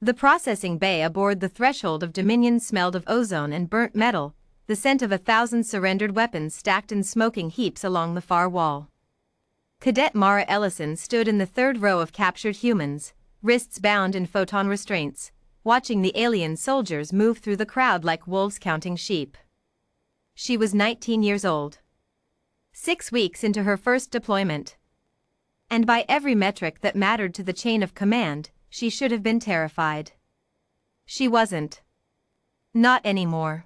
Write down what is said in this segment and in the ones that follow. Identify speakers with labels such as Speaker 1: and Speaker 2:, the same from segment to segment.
Speaker 1: The processing bay aboard the threshold of Dominion smelled of ozone and burnt metal, the scent of 1,000 surrendered weapons stacked in smoking heaps along the far wall. Cadet Mara Ellison stood in the third row of captured humans, wrists bound in photon restraints, watching the alien soldiers move through the crowd like wolves counting sheep. She was 19 years old. 6 weeks into her first deployment. And by every metric that mattered to the chain of command, she should have been terrified. She wasn't. Not anymore.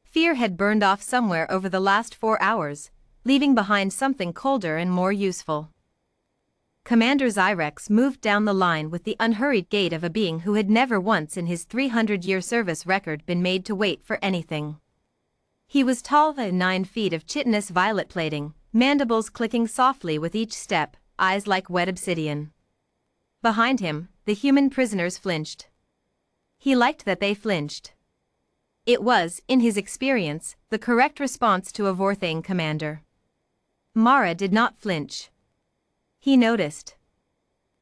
Speaker 1: Fear had burned off somewhere over the last 4 hours, leaving behind something colder and more useful. Commander Zyrex moved down the line with the unhurried gait of a being who had never once in his 300-year service record been made to wait for anything. He was tall and 9 feet of chitinous violet plating, mandibles clicking softly with each step, eyes like wet obsidian. Behind him, the human prisoners flinched. He liked that they flinched. It was, in his experience, the correct response to a Vorthane commander. Mara did not flinch. He noticed.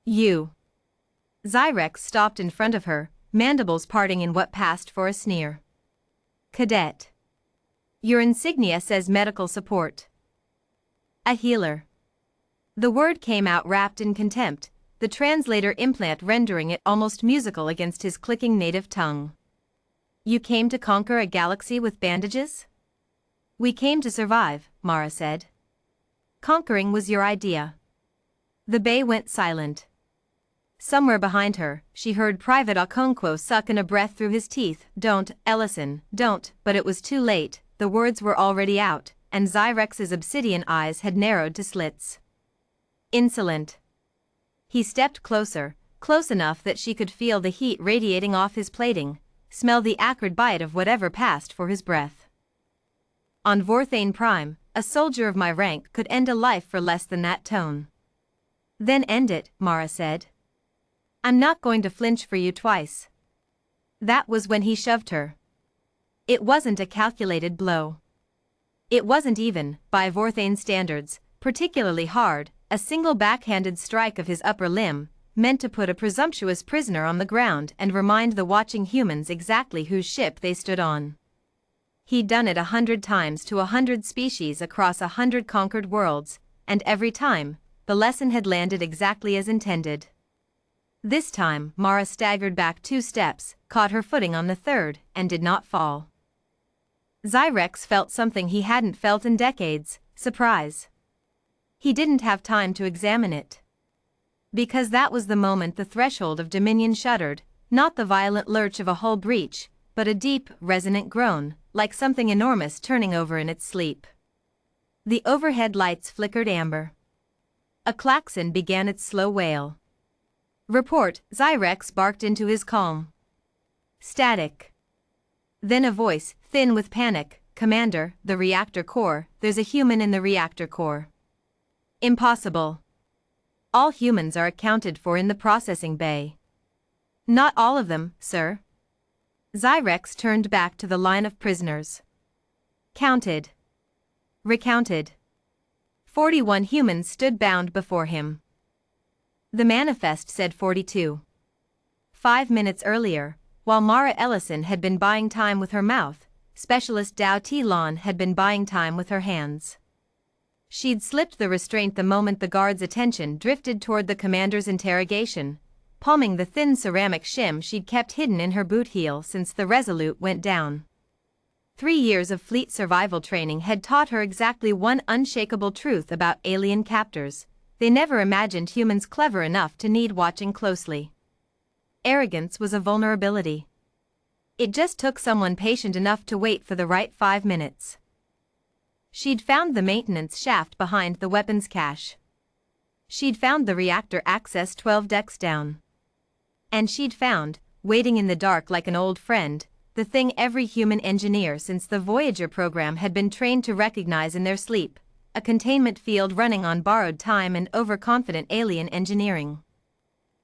Speaker 1: "You." Zyrex stopped in front of her, mandibles parting in what passed for a sneer. "Cadet. Your insignia says medical support." "A healer." The word came out wrapped in contempt, the translator implant rendering it almost musical against his clicking native tongue. "You came to conquer a galaxy with bandages?" "We came to survive," Mara said. "Conquering was your idea." The bay went silent. Somewhere behind her, she heard Private Okonkwo suck in a breath through his teeth. "Don't, Ellison, don't," but it was too late, the words were already out, and Zyrex's obsidian eyes had narrowed to slits. Insolent. He stepped closer, close enough that she could feel the heat radiating off his plating, smell the acrid bite of whatever passed for his breath. "On Vorthane Prime, a soldier of my rank could end a life for less than that tone." "Then end it," Mara said. "I'm not going to flinch for you twice." That was when he shoved her. It wasn't a calculated blow. It wasn't even, by Vorthane standards, particularly hard, a single backhanded strike of his upper limb, meant to put a presumptuous prisoner on the ground and remind the watching humans exactly whose ship they stood on. He'd done it 100 times to 100 species across 100 conquered worlds, and every time, the lesson had landed exactly as intended. This time, Mara staggered back 2 steps, caught her footing on the third, and did not fall. Zyrex felt something he hadn't felt in decades: surprise. He didn't have time to examine it. Because that was the moment the threshold of Dominion shuddered, not the violent lurch of a hull breach, but a deep, resonant groan, like something enormous turning over in its sleep. The overhead lights flickered amber. A klaxon began its slow wail. "Report," Zyrex barked into his calm. Static. Then a voice, thin with panic: "Commander, the reactor core, there's a human in the reactor core." "Impossible. All humans are accounted for in the processing bay." "Not all of them, sir." Zyrex turned back to the line of prisoners. Counted. Recounted. 41 humans stood bound before him. The manifest said 42. 5 minutes earlier, while Mara Ellison had been buying time with her mouth, Specialist Dao T-Lon had been buying time with her hands. She'd slipped the restraint the moment the guard's attention drifted toward the commander's interrogation, palming the thin ceramic shim she'd kept hidden in her boot heel since the Resolute went down. 3 years of fleet survival training had taught her exactly one unshakable truth about alien captors: they never imagined humans clever enough to need watching closely. Arrogance was a vulnerability. It just took someone patient enough to wait for the right 5 minutes. She'd found the maintenance shaft behind the weapons cache. She'd found the reactor access 12 decks down. And she'd found, waiting in the dark like an old friend, the thing every human engineer since the Voyager program had been trained to recognize in their sleep: a containment field running on borrowed time and overconfident alien engineering.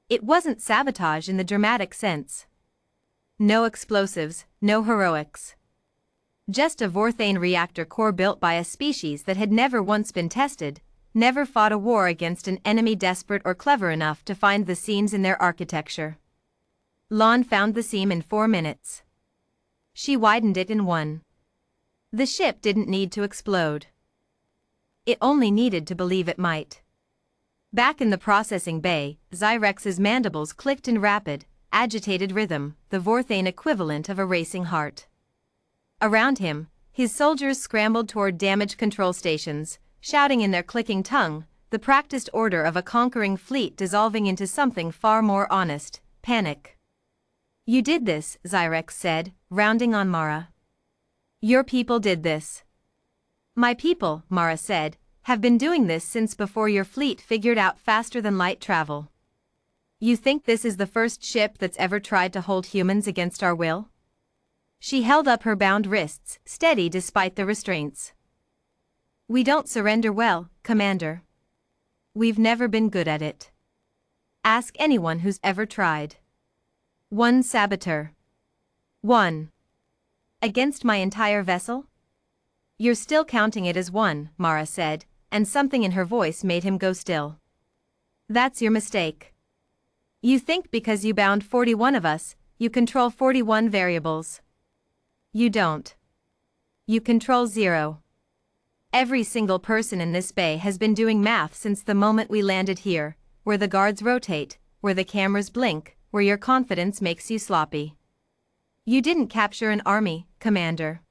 Speaker 1: It wasn't sabotage in the dramatic sense. No explosives, no heroics. Just a Vorthane reactor core built by a species that had never once been tested, never fought a war against an enemy desperate or clever enough to find the seams in their architecture. Lon found the seam in 4 minutes. She widened it in 1. The ship didn't need to explode. It only needed to believe it might. Back in the processing bay, Xyrex's mandibles clicked in rapid, agitated rhythm, the Vorthane equivalent of a racing heart. Around him, his soldiers scrambled toward damage control stations, shouting in their clicking tongue, the practiced order of a conquering fleet dissolving into something far more honest, panic. "You did this," Xyrex said, rounding on Mara. "Your people did this." "My people," Mara said, "have been doing this since before your fleet figured out faster-than-light travel. You think this is the first ship that's ever tried to hold humans against our will?" She held up her bound wrists, steady despite the restraints. "We don't surrender well, Commander. We've never been good at it. Ask anyone who's ever tried. 1 saboteur. 1. Against my entire vessel?" "You're still counting it as 1, Mara said, and something in her voice made him go still. "That's your mistake. You think because you bound 41 of us, you control 41 variables. You don't. You control 0. Every single person in this bay has been doing math since the moment we landed here, where the guards rotate, where the cameras blink, where your confidence makes you sloppy. You didn't capture an army, Commander.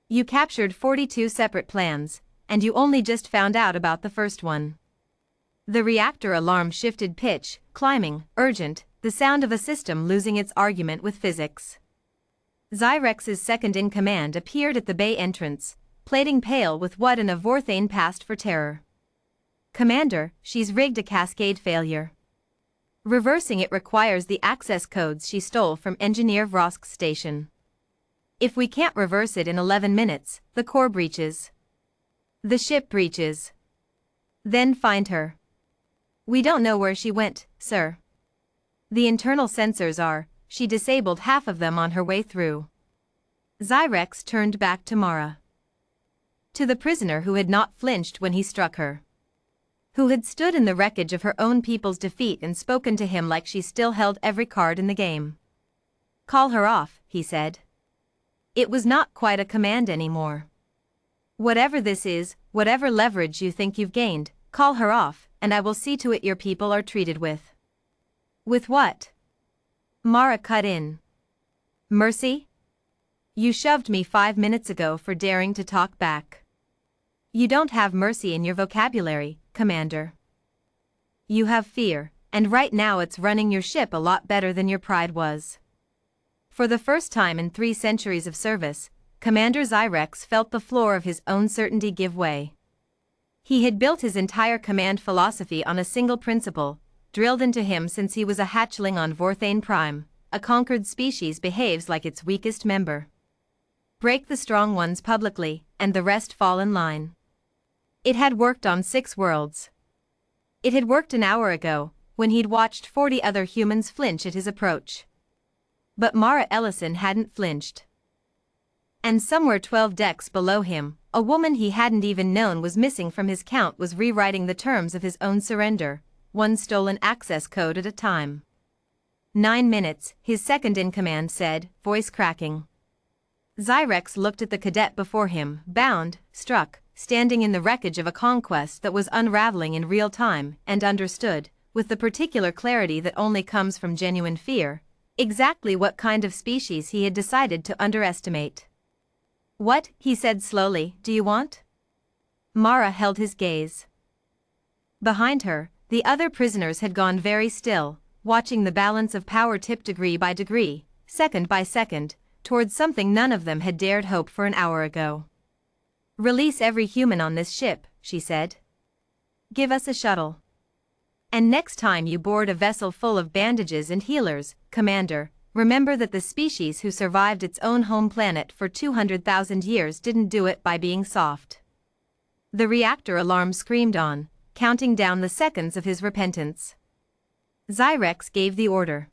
Speaker 1: You captured 42 separate plans, and you only just found out about the first one." The reactor alarm shifted pitch, climbing, urgent, the sound of a system losing its argument with physics. Xyrex's second-in-command appeared at the bay entrance, plating pale with what an Vorthane passed for terror. "Commander, she's rigged a cascade failure. Reversing it requires the access codes she stole from Engineer Vrosk's station. If we can't reverse it in 11 minutes, the core breaches. The ship breaches. Then find her." "We don't know where she went, sir. The internal sensors are, she disabled half of them on her way through." Xyrex turned back to Mara. To the prisoner who had not flinched when he struck her. Who had stood in the wreckage of her own people's defeat and spoken to him like she still held every card in the game. "Call her off," he said. It was not quite a command anymore. "Whatever this is, whatever leverage you think you've gained, call her off, and I will see to it your people are treated with." "With what?" Mara cut in. "Mercy? You shoved me 5 minutes ago for daring to talk back. You don't have mercy in your vocabulary, Commander. You have fear, and right now it's running your ship a lot better than your pride was." For the first time in 3 centuries of service, Commander Xyrex felt the floor of his own certainty give way. He had built his entire command philosophy on a single principle, drilled into him since he was a hatchling on Vorthane Prime: a conquered species behaves like its weakest member. Break the strong ones publicly, and the rest fall in line. It had worked on 6 worlds. It had worked an hour ago, when he'd watched 40 other humans flinch at his approach. But Mara Ellison hadn't flinched. And somewhere 12 decks below him, a woman he hadn't even known was missing from his count was rewriting the terms of his own surrender, 1 stolen access code at a time. 9 minutes, his second-in-command said, voice cracking. Xyrex looked at the cadet before him, bound, struck, standing in the wreckage of a conquest that was unraveling in real time, and understood, with the particular clarity that only comes from genuine fear, exactly what kind of species he had decided to underestimate. "What," he said slowly, "do you want?" Mara held his gaze. Behind her, the other prisoners had gone very still, watching the balance of power tip degree by degree, second by second, towards something none of them had dared hope for an hour ago. "Release every human on this ship," she said. "Give us a shuttle. And next time you board a vessel full of bandages and healers, Commander, remember that the species who survived its own home planet for 200,000 years didn't do it by being soft." The reactor alarm screamed on, counting down the seconds of his repentance. Xyrex gave the order.